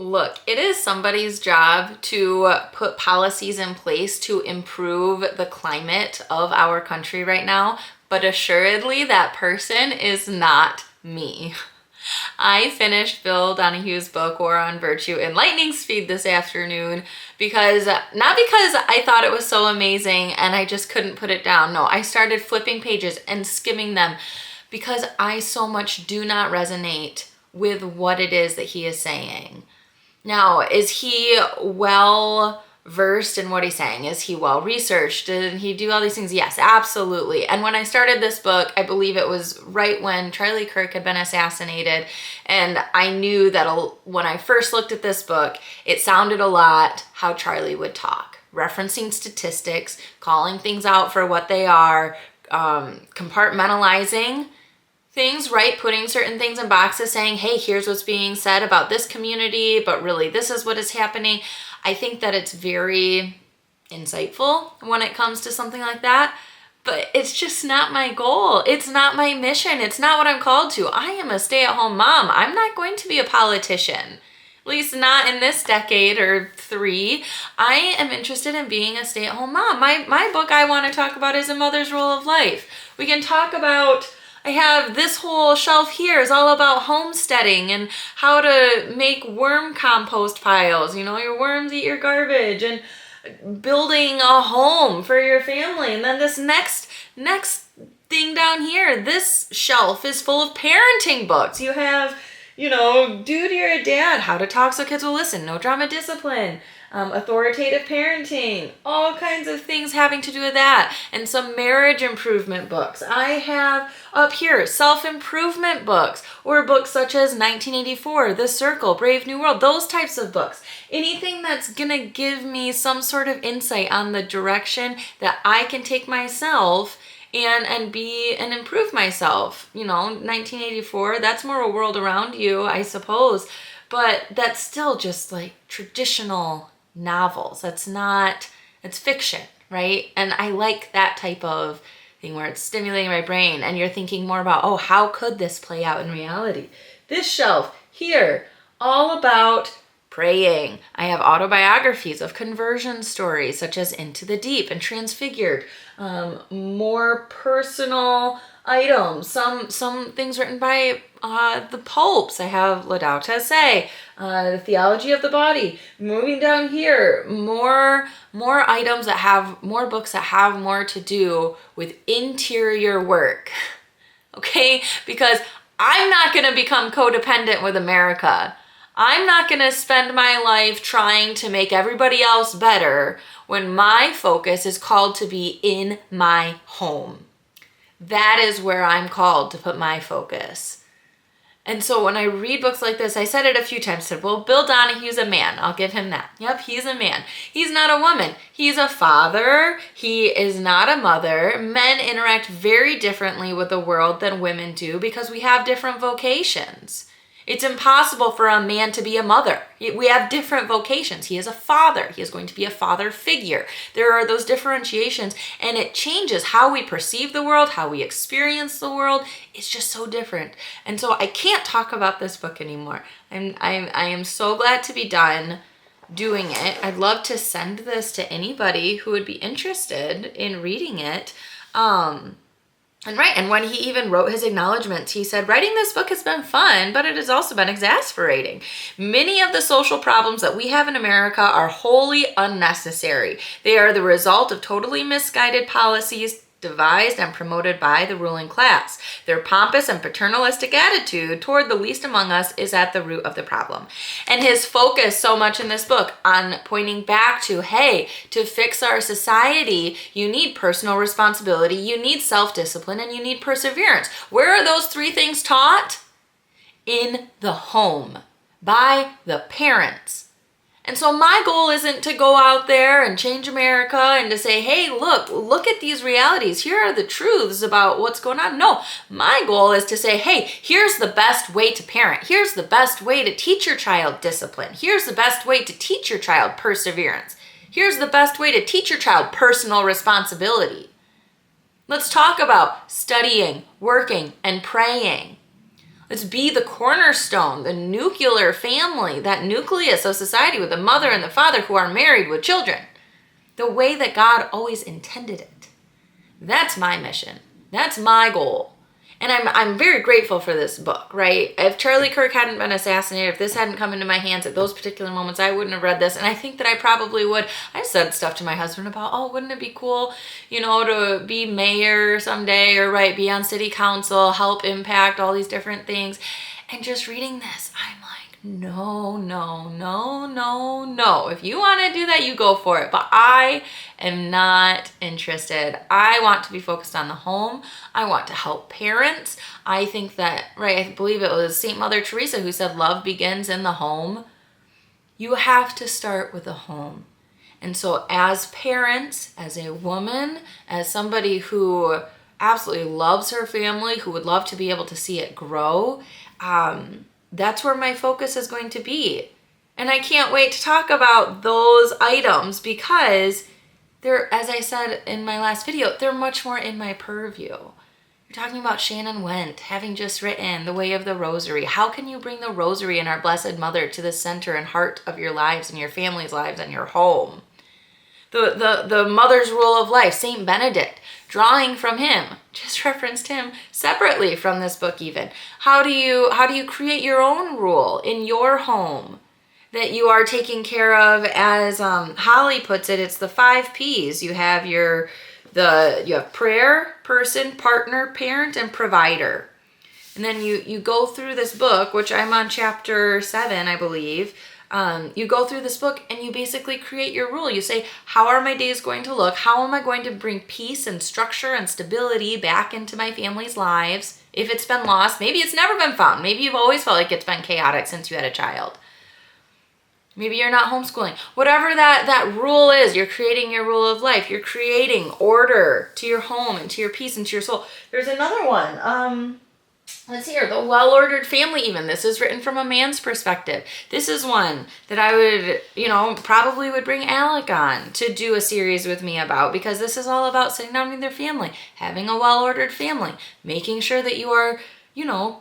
Look, it is somebody's job to put policies in place to improve the climate of our country right now, but assuredly that person is not me. I finished Bill Donahue's book, War on Virtue, in lightning speed this afternoon not because I thought it was so amazing and I just couldn't put it down. No, I started flipping pages and skimming them because I so much do not resonate with what it is that he is saying. Now, is he well versed in what he's saying? Is he well researched? Did he do all these things? Yes, absolutely. And when I started this book, I believe it was right when Charlie Kirk had been assassinated. And I knew that when I first looked at this book, it sounded a lot how Charlie would talk, referencing statistics, calling things out for what they are, compartmentalizing things, right? Putting certain things in boxes, saying, hey, here's what's being said about this community, but really this is what is happening. I think that it's very insightful when it comes to something like that, but it's just not my goal. It's not my mission. It's not what I'm called to. I am a stay-at-home mom. I'm not going to be a politician. At least not in this decade or 3. I am interested in being a stay-at-home mom. My book I want to talk about is A Mother's Role of Life. We can talk about, I have this whole shelf here is all about homesteading and how to make worm compost piles. You know, your worms eat your garbage, and building a home for your family. And then this next thing down here, this shelf is full of parenting books. You have, Dude, You're a Dad, How to Talk So Kids Will Listen, No Drama Discipline, authoritative parenting, all kinds of things having to do with that, and some marriage improvement books. I have up here self-improvement books, or books such as 1984, The Circle, Brave New World, those types of books. Anything that's gonna give me some sort of insight on the direction that I can take myself and be and improve myself. 1984, that's more a world around you, I suppose, but that's still just like traditional novels. It's fiction, right? And I like that type of thing where it's stimulating my brain and you're thinking more about, oh, how could this play out in reality? This shelf here, all about praying. I have autobiographies of conversion stories such as Into the Deep and Transfigured, more personal items, some things written by the popes. I have Laudato Si, the Theology of the Body. Moving down here, more items that have more books that have more to do with interior work. Okay? Because I'm not going to become codependent with America. I'm not going to spend my life trying to make everybody else better when my focus is called to be in my home. That is where I'm called to put my focus. And so when I read books like this, I said it a few times, said, well, Bill Donahue's a man. I'll give him that. Yep, he's a man. He's not a woman. He's a father. He is not a mother. Men interact very differently with the world than women do because we have different vocations. It's impossible for a man to be a mother. We have different vocations. He is a father. He is going to be a father figure. There are those differentiations, and it changes how we perceive the world, how we experience the world. It's just so different. And so I can't talk about this book anymore. I am so glad to be done doing it. I'd love to send this to anybody who would be interested in reading it. And when he even wrote his acknowledgments, he said, writing this book has been fun, but it has also been exasperating. Many of the social problems that we have in America are wholly unnecessary. They are the result of totally misguided policies devised and promoted by the ruling class. Their pompous and paternalistic attitude toward the least among us is at the root of the problem. And his focus so much in this book on pointing back to, hey, to fix our society, you need personal responsibility, you need self-discipline, and you need perseverance. Where are those 3 things taught? In the home, by the parents. And so my goal isn't to go out there and change America and to say, hey, look at these realities. Here are the truths about what's going on. No, my goal is to say, hey, here's the best way to parent. Here's the best way to teach your child discipline. Here's the best way to teach your child perseverance. Here's the best way to teach your child personal responsibility. Let's talk about studying, working, and praying. Let's be the cornerstone, the nuclear family, that nucleus of society with the mother and the father who are married with children, the way that God always intended it. That's my mission. That's my goal. And I'm very grateful for this book, right? If Charlie Kirk hadn't been assassinated, if this hadn't come into my hands at those particular moments, I wouldn't have read this. And I think that I probably would. I said stuff to my husband about, oh, wouldn't it be cool, to be mayor someday, or be on city council, help impact all these different things. And just reading this, I'm like, no, no, no, no, no. If you want to do that, you go for it. But I am not interested. I want to be focused on the home. I want to help parents. I think that, I believe it was St. Mother Teresa who said love begins in the home. You have to start with the home. And so as parents, as a woman, as somebody who absolutely loves her family, who would love to be able to see it grow, that's where my focus is going to be. And I can't wait to talk about those items because they're, as I said in my last video, they're much more in my purview. You're talking about Shannon Wendt having just written The Way of the Rosary. How can you bring the Rosary and our Blessed Mother to the center and heart of your lives and your family's lives and your home? The Mother's Rule of Life, St. Benedict, drawing from him, just referenced him separately from this book even. How do you create your own rule in your home that you are taking care of? As Holly puts it, it's the 5 P's. You have you have prayer, person, partner, parent, and provider. And then you go through this book, which I'm on chapter 7, I believe. You go through this book and you basically create your rule. You say, how are my days going to look? How am I going to bring peace and structure and stability back into my family's lives? If it's been lost, maybe it's never been found. Maybe you've always felt like it's been chaotic since you had a child. Maybe you're not homeschooling. Whatever that rule is, you're creating your rule of life. You're creating order to your home and to your peace and to your soul. There's another one. Let's see here, the well-ordered family even. This is written from a man's perspective. This is one that I would, probably would bring Alec on to do a series with me about, because this is all about sitting down with your family, having a well-ordered family, making sure that you are,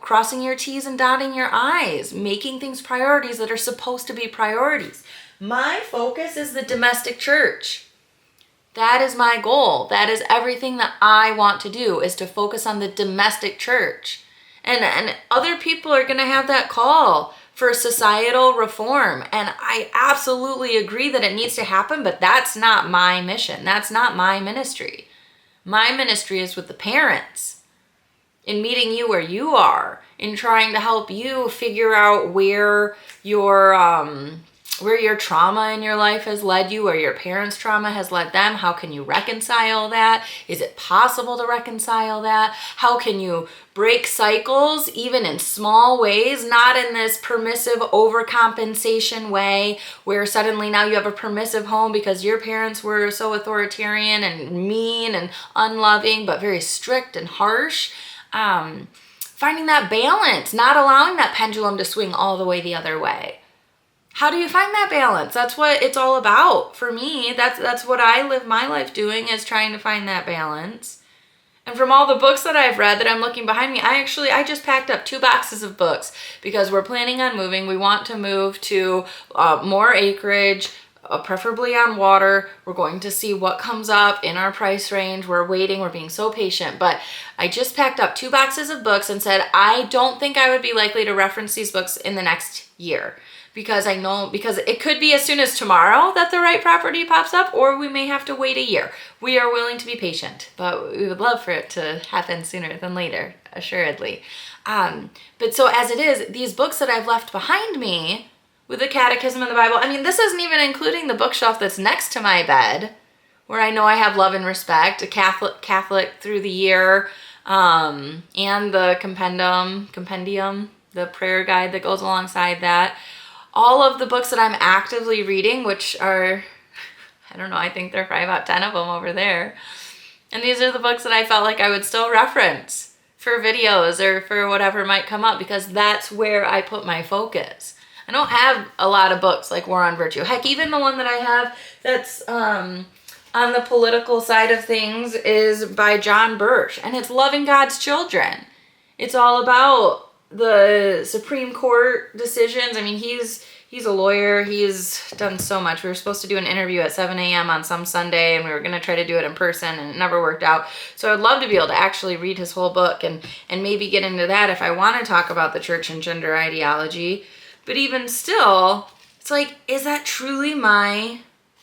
crossing your T's and dotting your I's, making things priorities that are supposed to be priorities. My focus is the domestic church. That is my goal. That is everything that I want to do, is to focus on the domestic church. And other people are going to have that call for societal reform. And I absolutely agree that it needs to happen, but that's not my mission. That's not my ministry. My ministry is with the parents, in meeting you where you are, in trying to help you figure out where your trauma in your life has led you, or your parents' trauma has led them. How can you reconcile that? Is it possible to reconcile that? How can you break cycles even in small ways, not in this permissive overcompensation way where suddenly now you have a permissive home because your parents were so authoritarian and mean and unloving, but very strict and harsh. Finding that balance, not allowing that pendulum to swing all the way the other way. How do you find that balance? That's what it's all about for me. That's what I live my life doing, is trying to find that balance. And from all the books that I've read that I'm looking behind me, I just packed up 2 boxes of books because we're planning on moving. We want to move to more acreage, preferably on water. We're going to see what comes up in our price range. We're waiting. We're being so patient. But I just packed up 2 boxes of books and said, I don't think I would be likely to reference these books in the next year. Because it could be as soon as tomorrow that the right property pops up, or we may have to wait a year. We are willing to be patient, but we would love for it to happen sooner than later, assuredly. But so as it is, these books that I've left behind me with the Catechism and the Bible, this isn't even including the bookshelf that's next to my bed, where I know I have love and respect, a Catholic through the year, and the compendium, the prayer guide that goes alongside that. All of the books that I'm actively reading, which are, I think there are probably about 10 of them over there. And these are the books that I felt like I would still reference for videos or for whatever might come up, because that's where I put my focus. I don't have a lot of books like War on Virtue. Heck, even the one that I have that's on the political side of things is by John Birch, and it's Loving God's Children. It's all about the Supreme Court decisions. I mean, he's a lawyer. He's done so much. We were supposed to do an interview at 7 a.m. on some Sunday, and we were going to try to do it in person, and it never worked out. So I'd love to be able to actually read his whole book and maybe get into that if I want to talk about the church and gender ideology. But even still, it's like, is that truly my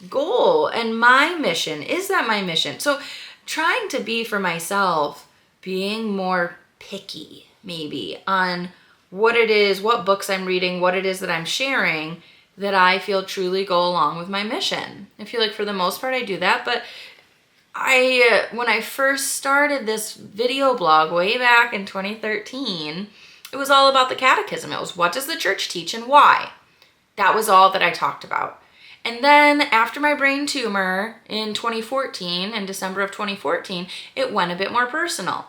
goal and my mission? Is that my mission? So trying to be for myself, being more picky maybe on what it is, what books I'm reading, what it is that I'm sharing that I feel truly go along with my mission. I feel like for the most part I do that, but when I first started this video blog way back in 2013, it was all about the catechism. It was, what does the church teach and why? That was all that I talked about. And then after my brain tumor in 2014, in December of 2014, it went a bit more personal.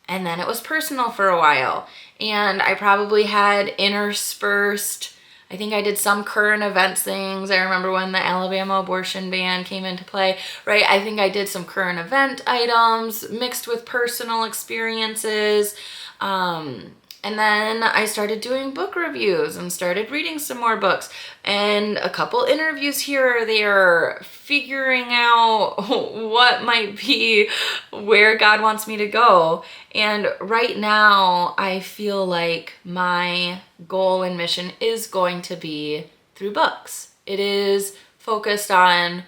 And then it was personal for a while. And I probably had interspersed, I think I did some current events things. I remember when the Alabama abortion ban came into play, right? I think I did some current event items mixed with personal experiences. And then I started doing book reviews and started reading some more books and a couple interviews here or there, figuring out what might be where God wants me to go. And right now, I feel like my goal and mission is going to be through books. It is focused on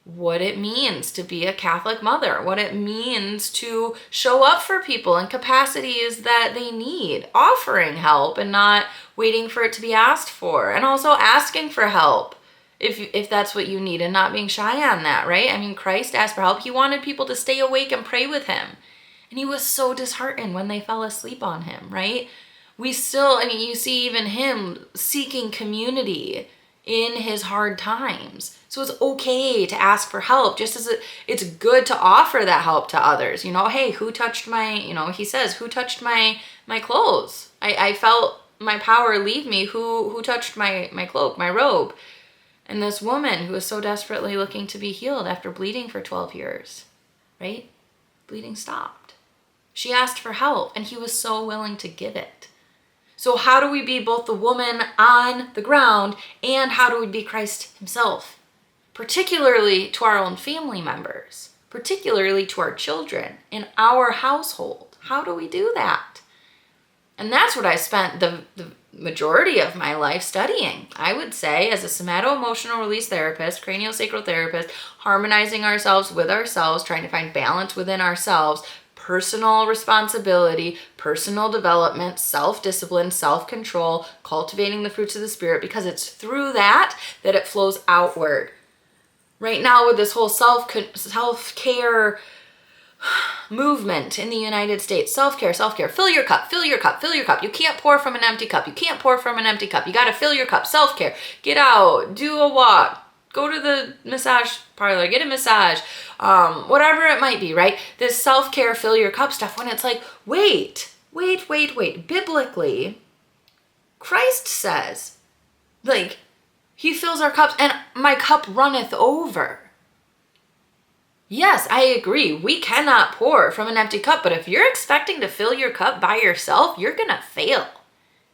what it means to be a Catholic mother, what it means to show up for people in capacities that they need, offering help and not waiting for it to be asked for, and also asking for help if that's what you need and not being shy on that, right? I mean, Christ asked for help. He wanted people to stay awake and pray with him. And he was so disheartened when they fell asleep on him, right? You see even him seeking community in his hard times. So it's okay to ask for help, just as it's good to offer that help to others. Hey, who touched my, he says, who touched my clothes? I felt my power leave me. Who touched my cloak, my robe? And this woman who was so desperately looking to be healed after bleeding for 12 years, right? Bleeding stopped. She asked for help, and he was so willing to give it. So how do we be both the woman on the ground, and how do we be Christ himself? Particularly to our own family members, particularly to our children in our household. How do we do that? And that's what I spent the majority of my life studying. I would say, as a somato-emotional release therapist, craniosacral therapist, harmonizing ourselves with ourselves, trying to find balance within ourselves, personal responsibility, personal development, self-discipline, self-control, cultivating the fruits of the Spirit, because it's through that it flows outward. Right now with this whole self-care movement in the United States, self-care, fill your cup. You can't pour from an empty cup. You got to fill your cup. Self-care. Get out, do a walk, go to the massage parlor, get a massage, whatever it might be, right? This self-care, fill your cup stuff, when it's like, wait. Biblically, Christ says, like, he fills our cups and my cup runneth over. Yes, I agree. We cannot pour from an empty cup, but if you're expecting to fill your cup by yourself, you're going to fail.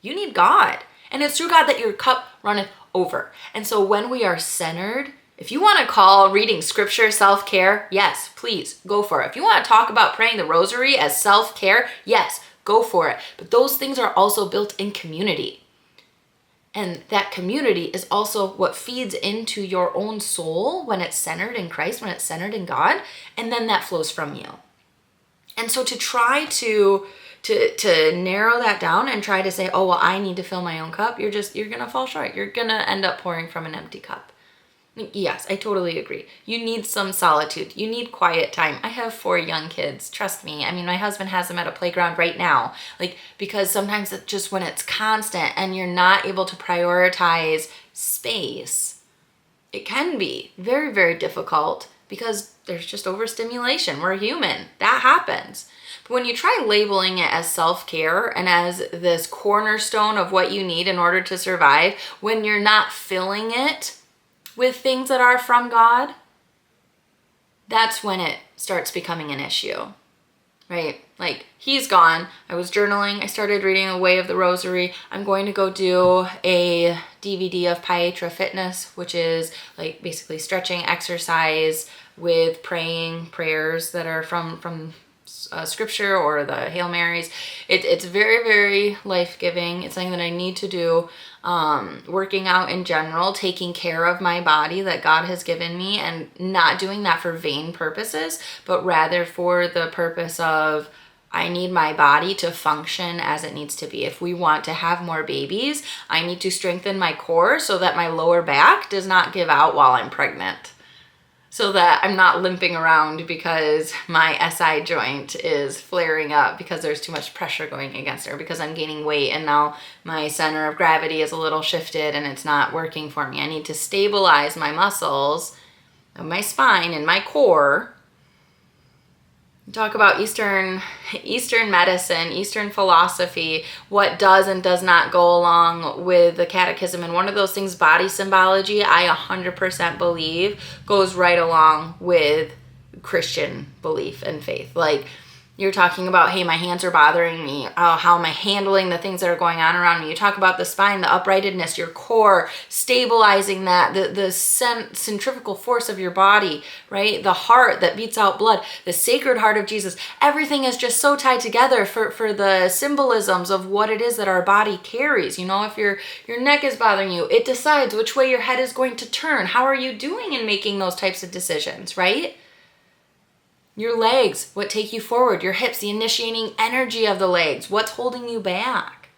You need God. And it's through God that your cup runneth over. And so when we are centered, if you want to call reading scripture self-care, yes, please go for it. If you want to talk about praying the rosary as self-care, yes, go for it. But those things are also built in community. And that community is also what feeds into your own soul when it's centered in Christ, when it's centered in God, and then that flows from you. And so to try to narrow that down and try to say, oh, well, I need to fill my own cup, you're going to fall short. You're going to end up pouring from an empty cup. Yes, I totally agree. You need some solitude. You need quiet time. I have 4 young kids. Trust me. I mean, my husband has them at a playground right now. Because sometimes it's just when it's constant and you're not able to prioritize space, it can be very, very difficult because there's just overstimulation. We're human. That happens. But when you try labeling it as self-care and as this cornerstone of what you need in order to survive, when you're not filling it with things that are from God, that's when it starts becoming an issue, right? Like, he's gone. I was journaling. I started reading The Way of the Rosary. I'm going to go do a DVD of Pietra Fitness, which is like basically stretching exercise with praying prayers that are from scripture or the Hail Marys. It's very, very life-giving. It's something that I need to do. Working out in general, taking care of my body that God has given me, and not doing that for vain purposes, but rather for the purpose of, I need my body to function as it needs to be. If we want to have more babies, I need to strengthen my core so that my lower back does not give out while I'm pregnant. So that I'm not limping around because my SI joint is flaring up because there's too much pressure going against it, or because I'm gaining weight and now my center of gravity is a little shifted and it's not working for me. I need to stabilize my muscles of my spine and my core. Talk about Eastern medicine, Eastern philosophy, what does and does not go along with the catechism. And one of those things, body symbology, I 100% believe goes right along with Christian belief and faith. Like, you're talking about, hey, my hands are bothering me. Oh, how am I handling the things that are going on around me? You talk about the spine, the uprightedness, your core, stabilizing that, the centrifugal force of your body, right? The heart that beats out blood, the sacred heart of Jesus. Everything is just so tied together for the symbolisms of what it is that our body carries. You know, if your neck is bothering you, it decides which way your head is going to turn. How are you doing in making those types of decisions, right? Your legs, what take you forward, your hips, the initiating energy of the legs, what's holding you back.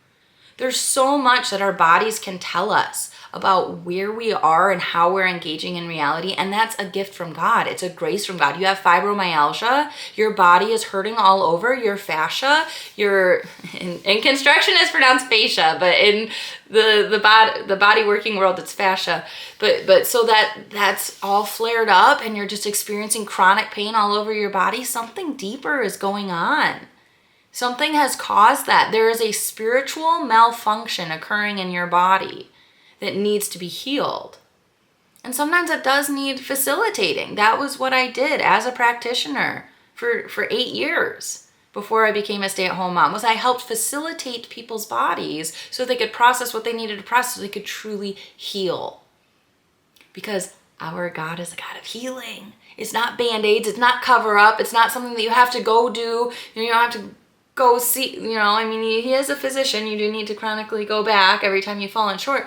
There's so much that our bodies can tell us about where we are and how we're engaging in reality, and that's a gift from God. It's a grace from God. You have fibromyalgia, your body is hurting all over, your fascia, in construction it's pronounced fascia, but in the body working world it's fascia. But so that's all flared up and you're just experiencing chronic pain all over your body, something deeper is going on. Something has caused that. There is a spiritual malfunction occurring in your body that needs to be healed. And sometimes it does need facilitating. That was what I did as a practitioner for 8 years before I became a stay-at-home mom, was I helped facilitate people's bodies so they could process what they needed to process so they could truly heal. Because our God is a God of healing. It's not Band-Aids, it's not cover-up, it's not something that you have to go do, you don't have to go see, he is a physician, you do need to chronically go back every time you've fallen short.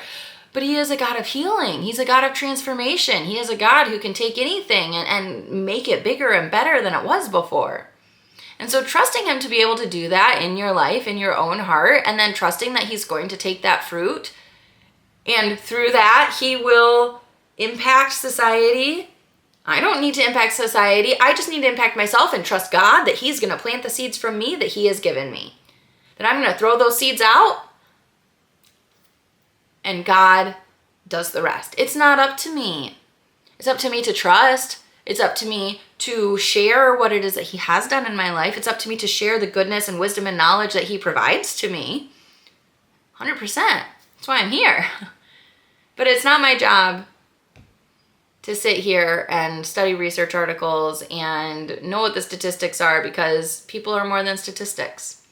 But he is a God of healing. He's a God of transformation. He is a God who can take anything and make it bigger and better than it was before. And so trusting him to be able to do that in your life, in your own heart, and then trusting that he's going to take that fruit, and through that he will impact society. I don't need to impact society. I just need to impact myself and trust God that he's going to plant the seeds from me that he has given me. That I'm going to throw those seeds out, and God does the rest. It's not up to me. It's up to me to trust. It's up to me to share what it is that he has done in my life. It's up to me to share the goodness and wisdom and knowledge that he provides to me. 100%. That's why I'm here. But it's not my job to sit here and study research articles and know what the statistics are, because people are more than statistics.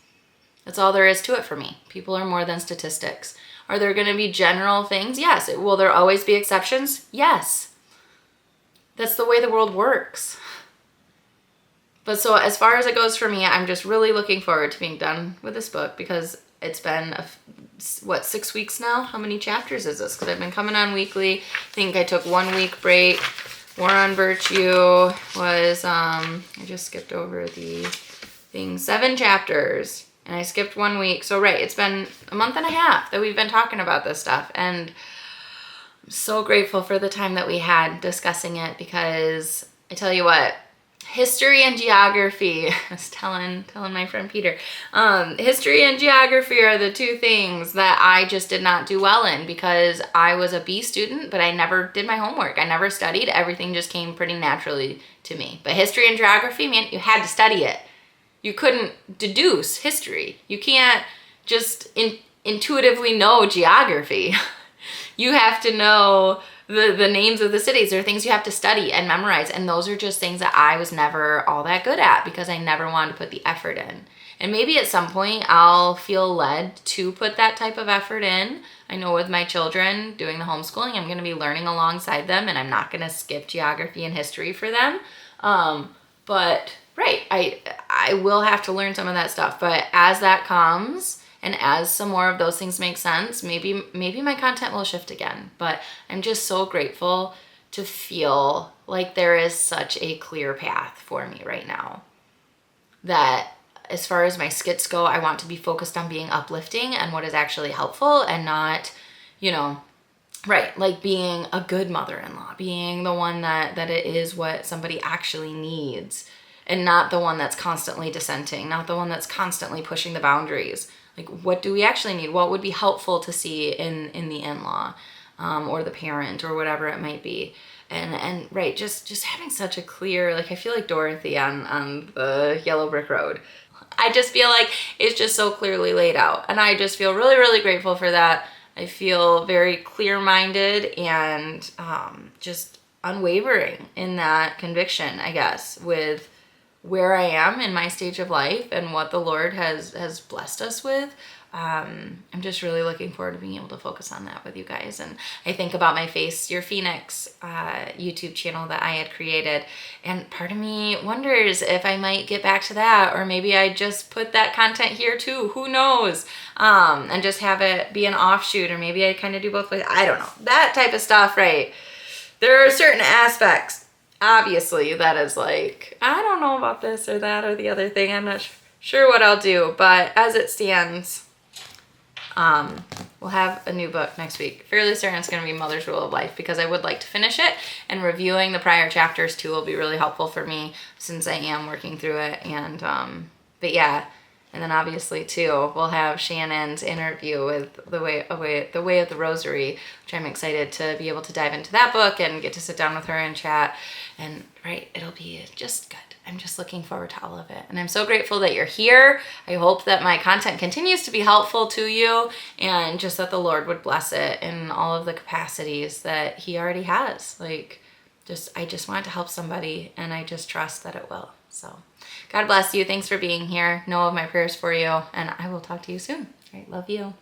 That's all there is to it for me. People are more than statistics. Are there going to be general things? Yes. Will there always be exceptions? Yes. That's the way the world works. But so as far as it goes for me, I'm just really looking forward to being done with this book, because it's been, 6 weeks now? How many chapters is this? Because I've been coming on weekly. I think I took 1 week break. War on Virtue was, I just skipped over the thing, 7 chapters. And I skipped 1 week. So right, it's been a month and a half that we've been talking about this stuff. And I'm so grateful for the time that we had discussing it, because I tell you what, history and geography, I was telling my friend Peter, history and geography are the two things that I just did not do well in, because I was a B student, but I never did my homework. I never studied. Everything just came pretty naturally to me. But history and geography, man, you had to study it. You couldn't deduce history. You can't just intuitively know geography. You have to know the names of the cities. There are things you have to study and memorize. And those are just things that I was never all that good at because I never wanted to put the effort in. And maybe at some point I'll feel led to put that type of effort in. I know with my children doing the homeschooling, I'm going to be learning alongside them, and I'm not going to skip geography and history for them. But right, I will have to learn some of that stuff. But as that comes, and as some more of those things make sense, maybe my content will shift again. But I'm just so grateful to feel like there is such a clear path for me right now. That as far as my skits go, I want to be focused on being uplifting and what is actually helpful, and not, right, like being a good mother-in-law, being the one that it is what somebody actually needs, and not the one that's constantly dissenting, not the one that's constantly pushing the boundaries. Like, what do we actually need? What would be helpful to see in the in-law or the parent or whatever it might be? And right, just having such a clear, like, I feel like Dorothy on the yellow brick road. I just feel like it's just so clearly laid out. And I just feel really, really grateful for that. I feel very clear-minded and just unwavering in that conviction, I guess, with where I am in my stage of life and what the Lord has blessed us with. I'm just really looking forward to being able to focus on that with you guys. And I think about my Face Your Phoenix YouTube channel that I had created, and part of me wonders if I might get back to that, or maybe I just put that content here too, who knows, and just have it be an offshoot, or maybe I kind of do both ways. I don't know, that type of stuff, right? There are certain aspects, obviously, that is like, I don't know about this or that or the other thing. I'm not sure what I'll do, but as it stands, we'll have a new book next week. Fairly certain it's going to be Mother's Rule of Life, because I would like to finish it, and reviewing the prior chapters too will be really helpful for me since I am working through it. And but yeah, and then obviously too we'll have Shannon's interview with the way of the Rosary, which I'm excited to be able to dive into that book and get to sit down with her and chat. And right, it'll be just good. I'm just looking forward to all of it. And I'm so grateful that you're here. I hope that my content continues to be helpful to you, and just that the Lord would bless it in all of the capacities that He already has. Like, I just want to help somebody, and I just trust that it will. So God bless you. Thanks for being here. Know of my prayers for you, and I will talk to you soon. All right, love you.